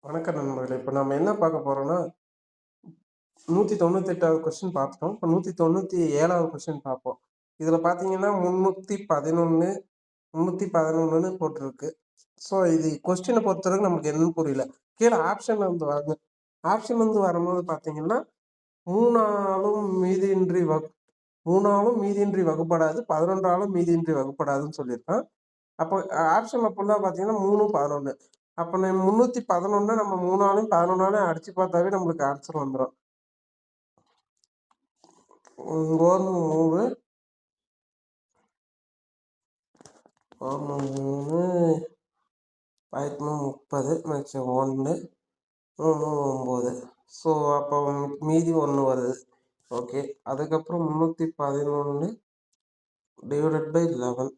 வணக்கம் நண்பர்களே. இப்ப நம்ம என்ன பார்க்க போறோம்னா, 198வது கொஸ்டின் பார்த்துட்டோம். இப்ப 197வது கொஸ்டின் பார்ப்போம். இதுல பார்த்தீங்கன்னா 311, 311ன்னு போட்டிருக்கு. ஸோ இது கொஸ்டின பொறுத்தவரைக்கும் நமக்கு என்னன்னு புரியல. கீழ ஆப்ஷன்ல வந்து வருது. ஆப்ஷன் வந்து வரும்போது பார்த்தீங்கன்னா, 3ஆலும் மீதியின்றி 3ஆலும் மீதியின்றி வகுப்படாது, 11ஆலும் மீதியின்றி வகுப்படாதுன்னு சொல்லியிருக்கான். அப்போ ஆப்ஷன்ல ஃபுல்லா பார்த்தீங்கன்னா 3, 11. அப்ப 311 நம்ம 3ஆலும் 11ஆலும் அடிச்சு பார்த்தாவே நம்மளுக்கு ஆன்சர் வந்துரும். 1 3 1 3 30 மிச்சம் 1 3 9. ஸோ அப்போ மீதி 1 வருது. ஓகே. அதுக்கப்புறம் 311 டிவைடட் பை 11.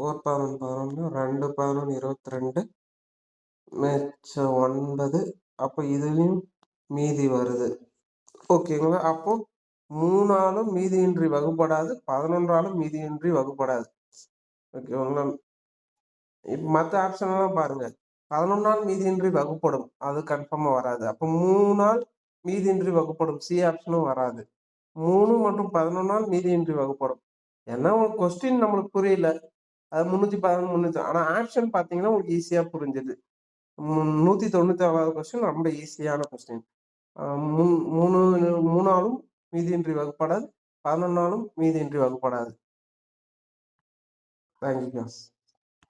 1 11 11 2 11 22 மிச்சம் 9. அப்போ இதுலயும் மீதி வருது. ஓகேங்களா. அப்போ 3ஆலும் மீதியின்றி வகுப்படாது, 11ஆலும் மீதியின்றி வகுப்படாது. ஓகேங்களா. இப்ப மத்த ஆப்ஷன் எல்லாம் பாருங்க. 11ஆல் மீதியின்றி வகுப்படும். அது கன்ஃபார்மா வராது. அப்ப 3ஆல் மீதியின்றி வகுப்படும். சி ஆப்ஷனும் வராது. 3 மற்றும் 11ஆல் மீதியின்றி வகுப்படும். ஏன்னா உங்களுக்கு கொஸ்டின் நம்மளுக்கு புரியல. அது 311 300 ஆனா ஆப்ஷன் பார்த்தீங்கன்னா உங்களுக்கு ஈஸியா புரிஞ்சுது. 197வது கொஸ்டின் ரொம்ப ஈஸியான கொஸ்டின். 3ஆலும் மீதியின்றி வகுப்படாது, 11ஆலும் மீதியின்றி வகுப்படாது. Thank you.